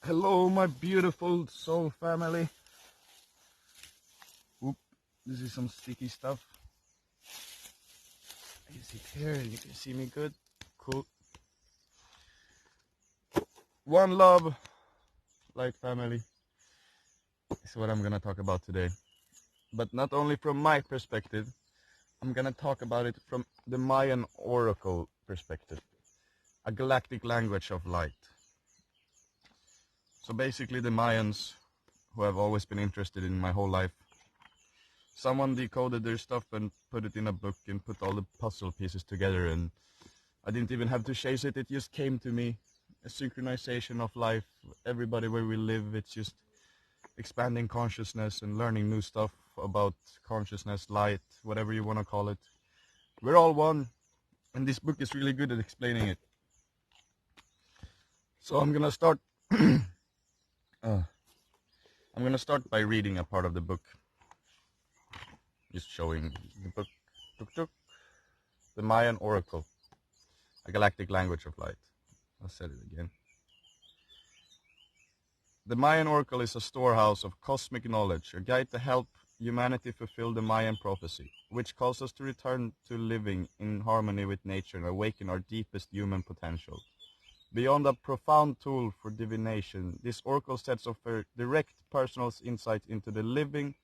Hello, my beautiful soul family. Oop, this is some sticky stuff. Is it here? You can see me good. Cool. One love, light family, is what I'm gonna talk about today. But not only from my perspective, I'm gonna talk about it from the Mayan Oracle perspective. A galactic language of light. So basically the Mayans, who have always been interested in my whole life, someone decoded their stuff and put it in a book and put all the puzzle pieces together, and I didn't even have to chase it, it just came to me. A synchronization of life, everybody where we live, it's just expanding consciousness and learning new stuff about consciousness, light, whatever you want to call it. We're all one, and this book is really good at explaining it. So I'm gonna start by reading a part of the book. Just showing the book. The Mayan Oracle, a galactic language of light. I said it again. The Mayan Oracle is a storehouse of cosmic knowledge, a guide to help humanity fulfill the Mayan prophecy, which calls us to return to living in harmony with nature and awaken our deepest human potential. Beyond a profound tool for divination, this oracle sets offer direct personal insight into the living,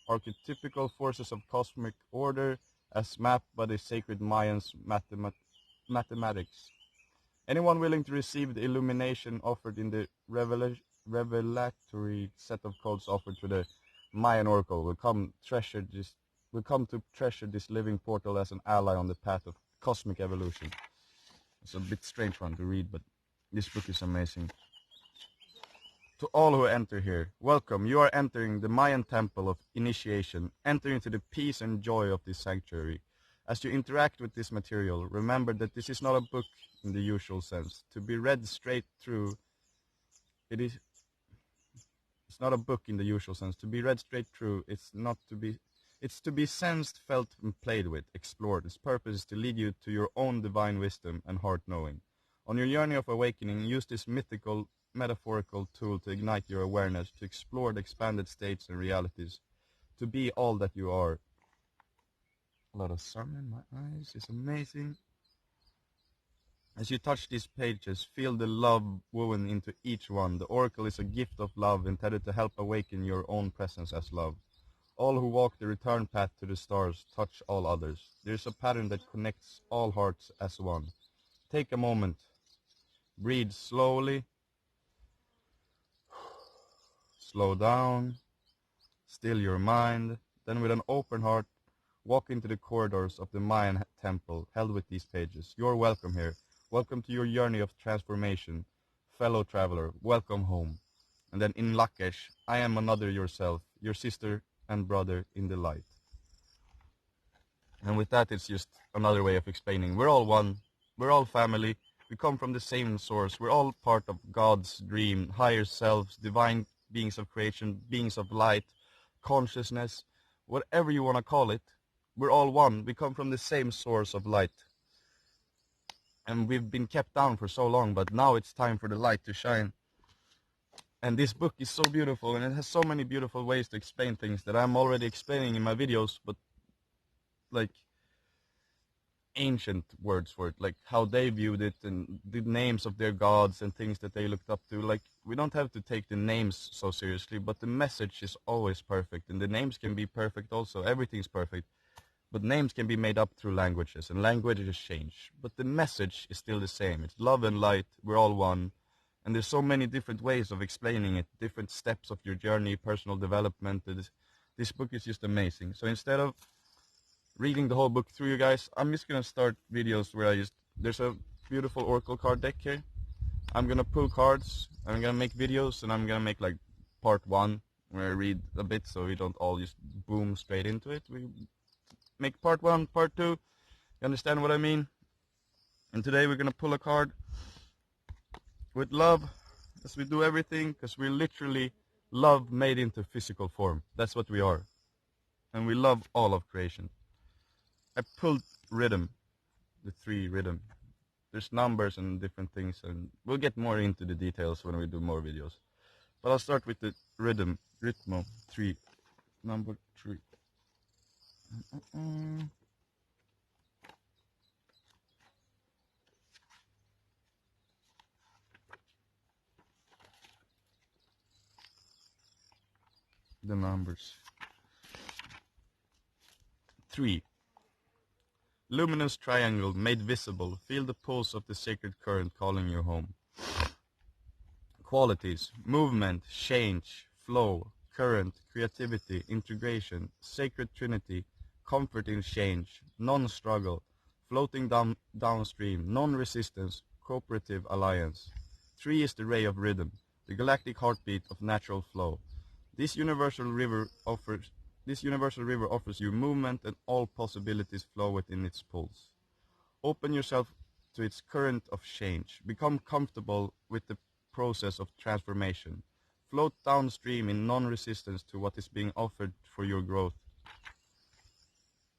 archetypical forces of cosmic order as mapped by the sacred Mayans mathematics. Anyone willing to receive the illumination offered in the revelatory set of codes offered to the Mayan Oracle will come to treasure this living portal as an ally on the path of cosmic evolution. It's a bit strange one to read, but this book is amazing. To all who enter here, welcome. You are entering the Mayan temple of initiation. Enter into the peace and joy of this sanctuary. As you interact with this material, remember that this is not a book in the usual sense. To be read straight through, it's not a book in the usual sense. To be read straight through, it's to be sensed, felt, and played with, explored. Its purpose is to lead you to your own divine wisdom and heart knowing. On your journey of awakening, use this mythical, metaphorical tool to ignite your awareness, to explore the expanded states and realities, to be all that you are. A lot of sun in my eyes. It's amazing. As you touch these pages, feel the love woven into each one. The oracle is a gift of love intended to help awaken your own presence as love. All who walk the return path to the stars touch all others. There is a pattern that connects all hearts as one. Take a moment. Breathe slowly. Slow down. Still your mind. Then with an open heart, walk into the corridors of the Mayan temple held with these pages. You're welcome here. Welcome to your journey of transformation. Fellow traveler, welcome home. And then in Lakesh, I am another yourself, your sister and brother in the light. And with that, it's just another way of explaining. We're all one. We're all family. We come from the same source. We're all part of God's dream, higher selves, divine beings of creation, beings of light, consciousness, whatever you want to call it. We're all one. We come from the same source of light. And we've been kept down for so long, but now it's time for the light to shine. And this book is so beautiful, and it has so many beautiful ways to explain things that I'm already explaining in my videos, but like ancient words for it, like how they viewed it and the names of their gods and things that they looked up to. Like, we don't have to take the names so seriously, but the message is always perfect, and the names can be perfect also. Everything's perfect. But names can be made up through languages, and languages change. But the message is still the same. It's love and light. We're all one. And there's so many different ways of explaining it, different steps of your journey, personal development. This book is just amazing. So instead of reading the whole book through, you guys, I'm just going to start videos where there's a beautiful Oracle card deck here. I'm going to pull cards, I'm going to make videos, and I'm going to make like part 1, where I read a bit so we don't all just boom straight into it. We make part 1, part 2, you understand what I mean? And today we're going to pull a card with love, as we do everything, because we're literally love made into physical form. That's what we are. And we love all of creation. I pulled rhythm, the 3 rhythm. There's numbers and different things, and we'll get more into the details when we do more videos. But I'll start with the Ritmo 3, number 3. The numbers. 3. Luminous triangle made visible. Feel the pulse of the sacred current calling you home. Qualities: movement, change, flow, current, creativity, integration, sacred trinity, comfort in change, non-struggle, floating downstream, non-resistance, cooperative alliance. 3 is the ray of rhythm, the galactic heartbeat of natural flow. This universal river offers you movement, and all possibilities flow within its pulse. Open yourself to its current of change. Become comfortable with the process of transformation. Float downstream in non-resistance to what is being offered for your growth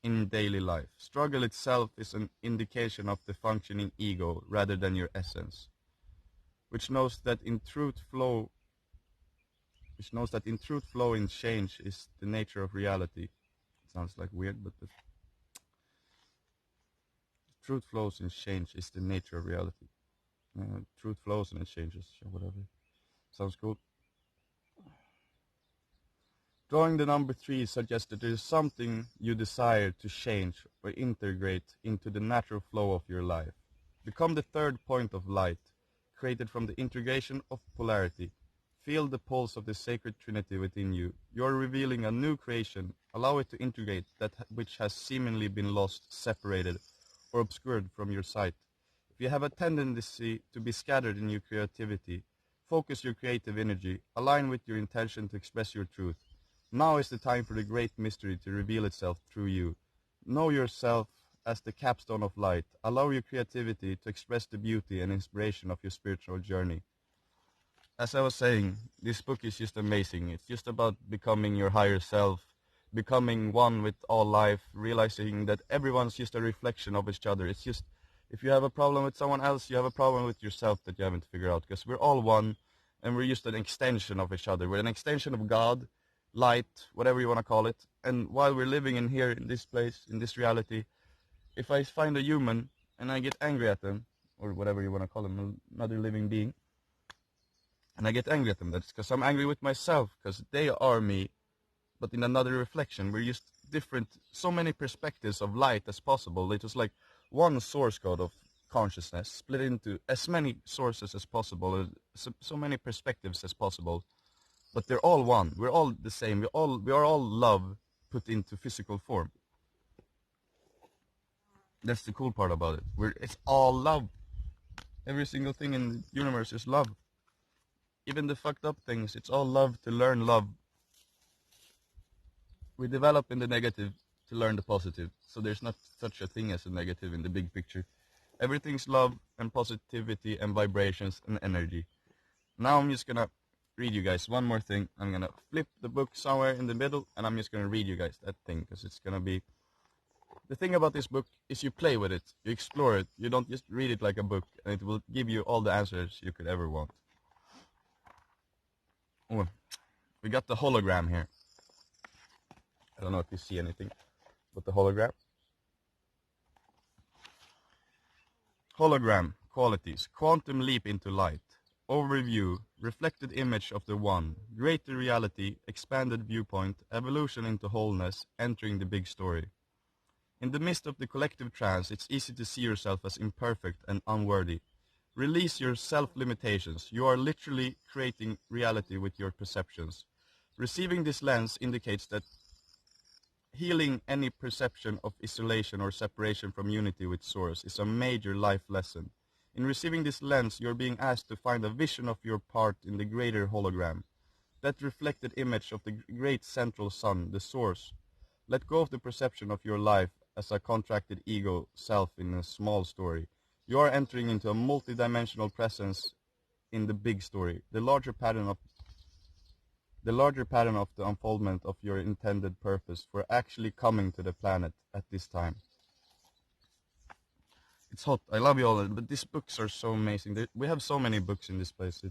in daily life. Struggle itself is an indication of the functioning ego rather than your essence, which knows that in truth flow in change is the nature of reality. It sounds like weird, but the truth flows in change is the nature of reality. Truth flows and it changes, or whatever. Sounds cool. Drawing the number 3 suggests that there is something you desire to change or integrate into the natural flow of your life. Become the third point of light, created from the integration of polarity. Feel the pulse of the sacred trinity within you. You are revealing a new creation. Allow it to integrate that which has seemingly been lost, separated, or obscured from your sight. If you have a tendency to be scattered in your creativity, focus your creative energy, align with your intention to express your truth. Now is the time for the great mystery to reveal itself through you. Know yourself as the capstone of light. Allow your creativity to express the beauty and inspiration of your spiritual journey. As I was saying, this book is just amazing. It's just about becoming your higher self, becoming one with all life, realizing that everyone's just a reflection of each other. It's just, if you have a problem with someone else, you have a problem with yourself that you haven't figured out, because we're all one, and we're just an extension of each other. We're an extension of God, light, whatever you want to call it. And while we're living in here, in this place, in this reality, if I find a human and I get angry at them, or whatever you want to call them, another living being, and I get angry at them, that's because I'm angry with myself, because they are me, but in another reflection. We're just different, so many perspectives of light as possible. It was like one source code of consciousness split into as many sources as possible, so many perspectives as possible, but they're all one. We're all the same. We are all love put into physical form. That's the cool part about it. It's all love. Every single thing in the universe is love. Even the fucked up things, it's all love to learn love. We develop in the negative to learn the positive. So there's not such a thing as a negative in the big picture. Everything's love and positivity and vibrations and energy. Now I'm just gonna read you guys one more thing. I'm gonna flip the book somewhere in the middle, and I'm just gonna read you guys that thing, because it's gonna be... The thing about this book is you play with it, you explore it. You don't just read it like a book, and it will give you all the answers you could ever want. Oh, we got the hologram here. I don't know if you see anything, but the hologram. Hologram qualities: quantum leap into light. Overview: reflected image of the one. Greater reality, expanded viewpoint, evolution into wholeness, entering the big story. In the midst of the collective trance, it's easy to see yourself as imperfect and unworthy. Release your self-limitations. You are literally creating reality with your perceptions. Receiving this lens indicates that healing any perception of isolation or separation from unity with Source is a major life lesson. In receiving this lens, you're being asked to find a vision of your part in the greater hologram. That reflected image of the great central sun, the Source. Let go of the perception of your life as a contracted ego self in a small story. You are entering into a multidimensional presence in the big story, the larger pattern of the unfoldment of your intended purpose for actually coming to the planet at this time. It's hot. I love you all, but these books are so amazing. We have so many books in this place.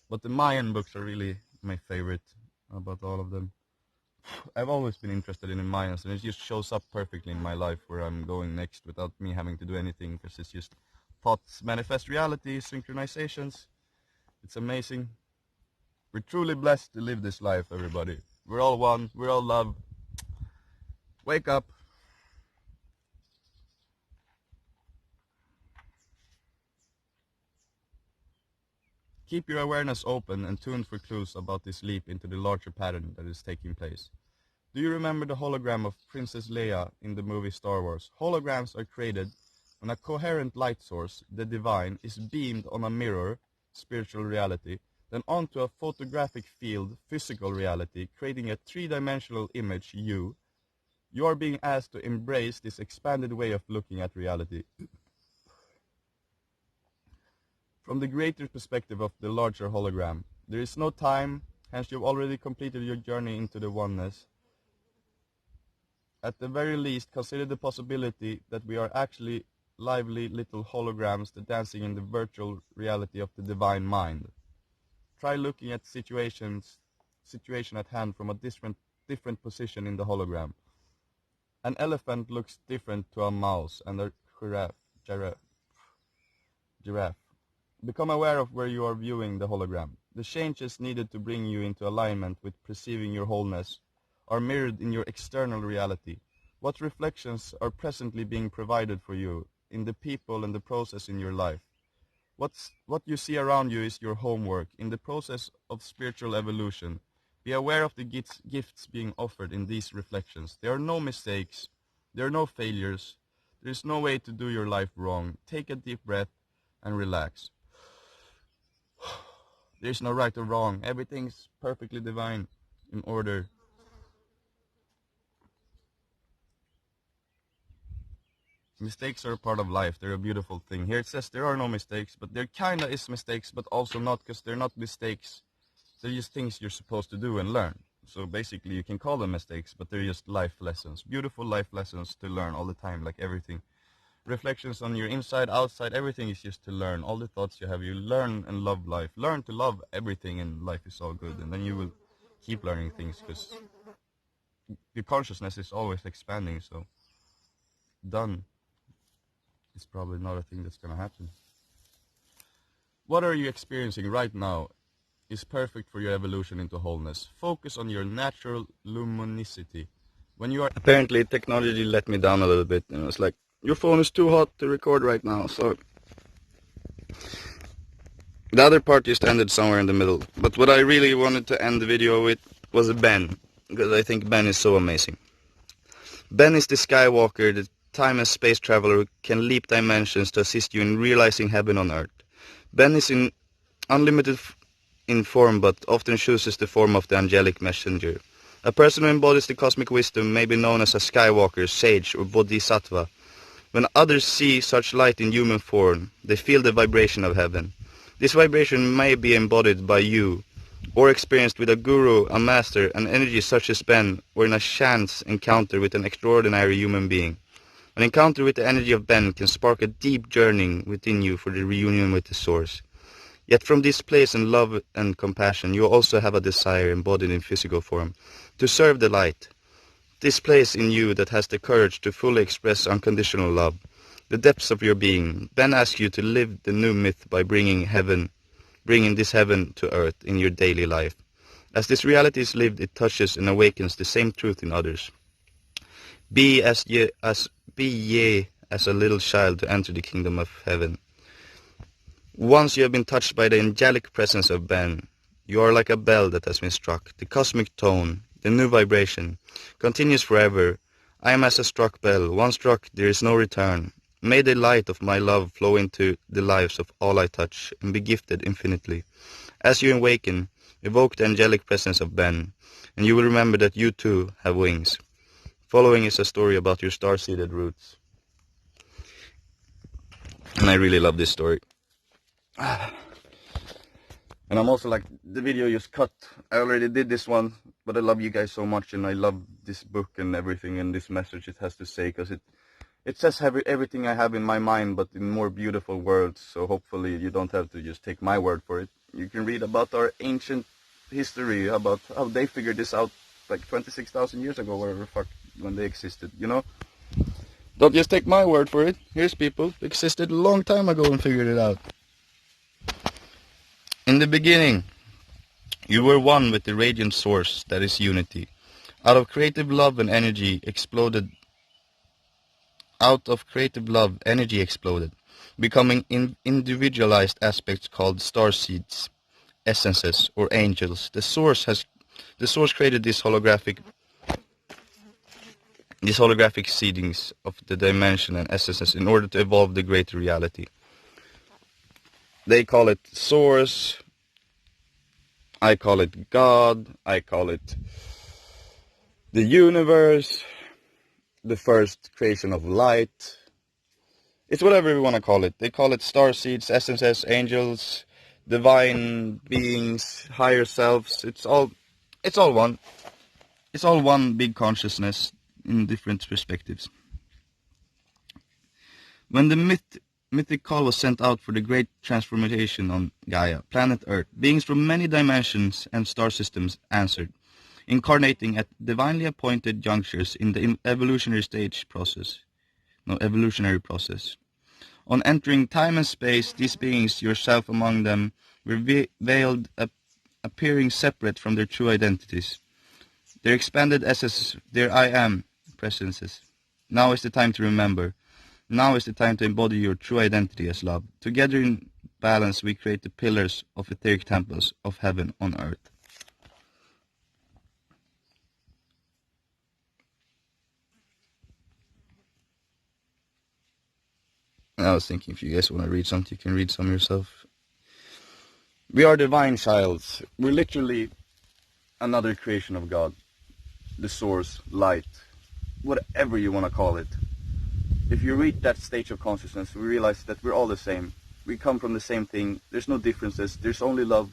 But the Mayan books are really my favorite about all of them. I've always been interested in Mayans, and it just shows up perfectly in my life where I'm going next without me having to do anything, because it's just thoughts manifest reality, synchronizations. It's amazing. We're truly blessed to live this life, everybody. We're all one, we're all love. Wake up. Keep your awareness open and tuned for clues about this leap into the larger pattern that is taking place. Do you remember the hologram of Princess Leia in the movie Star Wars? Holograms are created when a coherent light source, the divine, is beamed on a mirror, spiritual reality, then onto a photographic field, physical reality, creating a three-dimensional image, you. You are being asked to embrace this expanded way of looking at reality. From the greater perspective of the larger hologram, there is no time, hence you've already completed your journey into the oneness. At the very least, consider the possibility that we are actually lively little holograms dancing in the virtual reality of the divine mind. Try looking at situation at hand from a different position in the hologram. An elephant looks different to a mouse and a giraffe. Become aware of where you are viewing the hologram. The changes needed to bring you into alignment with perceiving your wholeness are mirrored in your external reality. What reflections are presently being provided for you in the people and the process in your life? What you see around you is your homework in the process of spiritual evolution. Be aware of the gifts being offered in these reflections. There are no mistakes. There are no failures. There is no way to do your life wrong. Take a deep breath and relax. There is no right or wrong. Everything's perfectly divine, in order. Mistakes are a part of life. They're a beautiful thing. Here it says there are no mistakes, but there kinda is mistakes, but also not, because they're not mistakes. They're just things you're supposed to do and learn. So basically you can call them mistakes, but they're just life lessons. Beautiful life lessons to learn all the time, like everything. Reflections on your inside, outside, everything is just to learn. All the thoughts you have, you learn and love life. Learn to love everything, and life is all good. And then you will keep learning things, because your consciousness is always expanding. So done is probably not a thing that's going to happen. What are you experiencing right now is perfect for your evolution into wholeness. Focus on your natural luminosity. When you are... Apparently technology let me down a little bit, and it's like, your phone is too hot to record right now, so... The other part just ended somewhere in the middle. But what I really wanted to end the video with was Ben, because I think Ben is so amazing. Ben is the Skywalker, the time and space traveler who can leap dimensions to assist you in realizing heaven on earth. Ben is unlimited in form, but often chooses the form of the angelic messenger. A person who embodies the cosmic wisdom may be known as a Skywalker, sage, or bodhisattva. When others see such light in human form, they feel the vibration of heaven. This vibration may be embodied by you, or experienced with a guru, a master, an energy such as Ben, or in a chance encounter with an extraordinary human being. An encounter with the energy of Ben can spark a deep yearning within you for the reunion with the Source. Yet from this place in love and compassion, you also have a desire embodied in physical form, to serve the light. This place in you that has the courage to fully express unconditional love, the depths of your being. Ben asks you to live the new myth by bringing this heaven to earth in your daily life. As this reality is lived, it touches and awakens the same truth in others. Be ye as a little child to enter the kingdom of heaven. Once you have been touched by the angelic presence of Ben, you are like a bell that has been struck. The cosmic tone, the new vibration, continues forever. I am as a struck bell. Once struck, there is no return. May the light of my love flow into the lives of all I touch and be gifted infinitely. As you awaken, evoke the angelic presence of Ben, and you will remember that you too have wings. Following is a story about your star-seeded roots. And I really love this story. And I'm also like, the video just cut. I already did this one, but I love you guys so much, and I love this book and everything and this message it has to say, because it says everything I have in my mind, but in more beautiful words. So hopefully you don't have to just take my word for it. You can read about our ancient history about how they figured this out like 26,000 years ago, whatever the fuck, when they existed, you know? Don't just take my word for it. Here's people who existed a long time ago and figured it out. In the beginning, you were one with the radiant source that is unity. Out of creative love, energy exploded, becoming individualized aspects called starseeds, essences, or angels. The source created these holographic seedings of the dimension and essences in order to evolve the greater reality. They call it source, I call it God, I call it the universe, the first creation of light. It's whatever we want to call it. They call it star seeds, essences, angels, divine beings, higher selves. It's all one. It's all one big consciousness in different perspectives. When the mythic call was sent out for the great transformation on Gaia, planet Earth, beings from many dimensions and star systems answered, incarnating at divinely appointed junctures in the evolutionary process. On entering time and space, these beings, yourself among them, were veiled, appearing separate from their true identities. Their expanded essence, their I am presences. Now is the time to remember. Now is the time to embody your true identity as love. Together in balance, we create the pillars of etheric temples of heaven on earth. And I was thinking, if you guys want to read something, you can read some yourself. We are divine childs. We're literally another creation of God. The source, light, whatever you want to call it. If you reach that stage of consciousness, we realize that we're all the same. We come from the same thing. There's no differences. There's only love.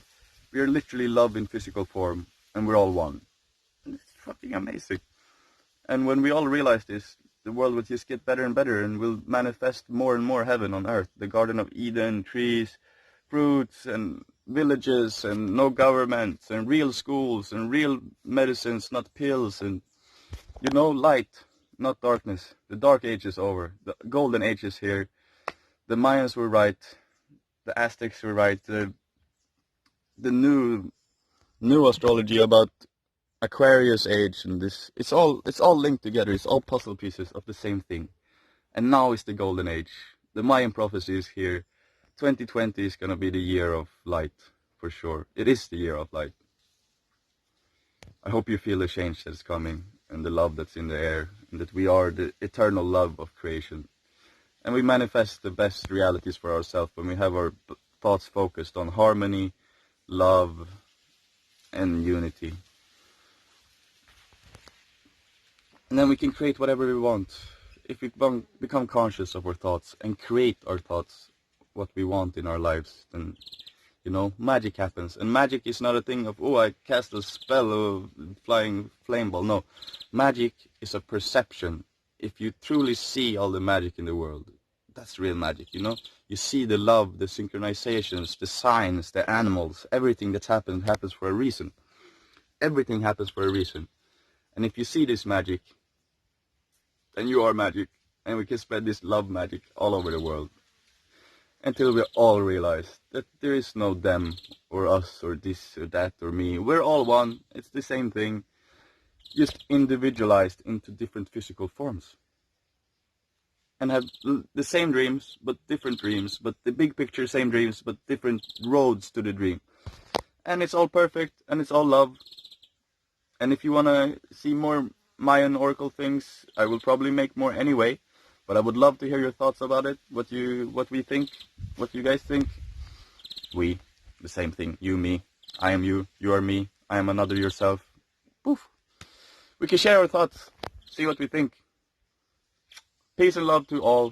We are literally love in physical form, and we're all one. And it's fucking amazing. And when we all realize this, the world will just get better and better, and will manifest more and more heaven on earth. The Garden of Eden, trees, fruits, and villages, and no governments, and real schools, and real medicines, not pills, and, light, not darkness. The dark age is over. The golden age is here. The Mayans were right. The Aztecs were right. The new astrology about Aquarius age and this, it's all linked together. It's all puzzle pieces of the same thing. And now is the golden age. The Mayan prophecy is here. 2020 is going to be the year of light, for sure. It is the year of light. I hope you feel the change that's coming, and the love that's in the air, and that we are the eternal love of creation. And we manifest the best realities for ourselves when we have our thoughts focused on harmony, love, and unity. And then we can create whatever we want. If we become conscious of our thoughts and create our thoughts, what we want in our lives, then, magic happens. And magic is not a thing of, I cast a spell of flying flame ball. No, magic is a perception. If you truly see all the magic in the world, that's real magic, You see the love, the synchronizations, the signs, the animals, everything that's happened happens for a reason. Everything happens for a reason. And if you see this magic, then you are magic. And we can spread this love magic all over the world. Until we all realize that there is no them, or us, or this, or that, or me. We're all one. It's the same thing. Just individualized into different physical forms. And have the same dreams, but different dreams. But the big picture, same dreams, but different roads to the dream. And it's all perfect, and it's all love. And if you want to see more Mayan Oracle things, I will probably make more anyway. But I would love to hear your thoughts about it, what we think, what you guys think. We, the same thing, you, me, I am you are me, I am another yourself. Poof. We can share our thoughts, see what we think. Peace and love to all.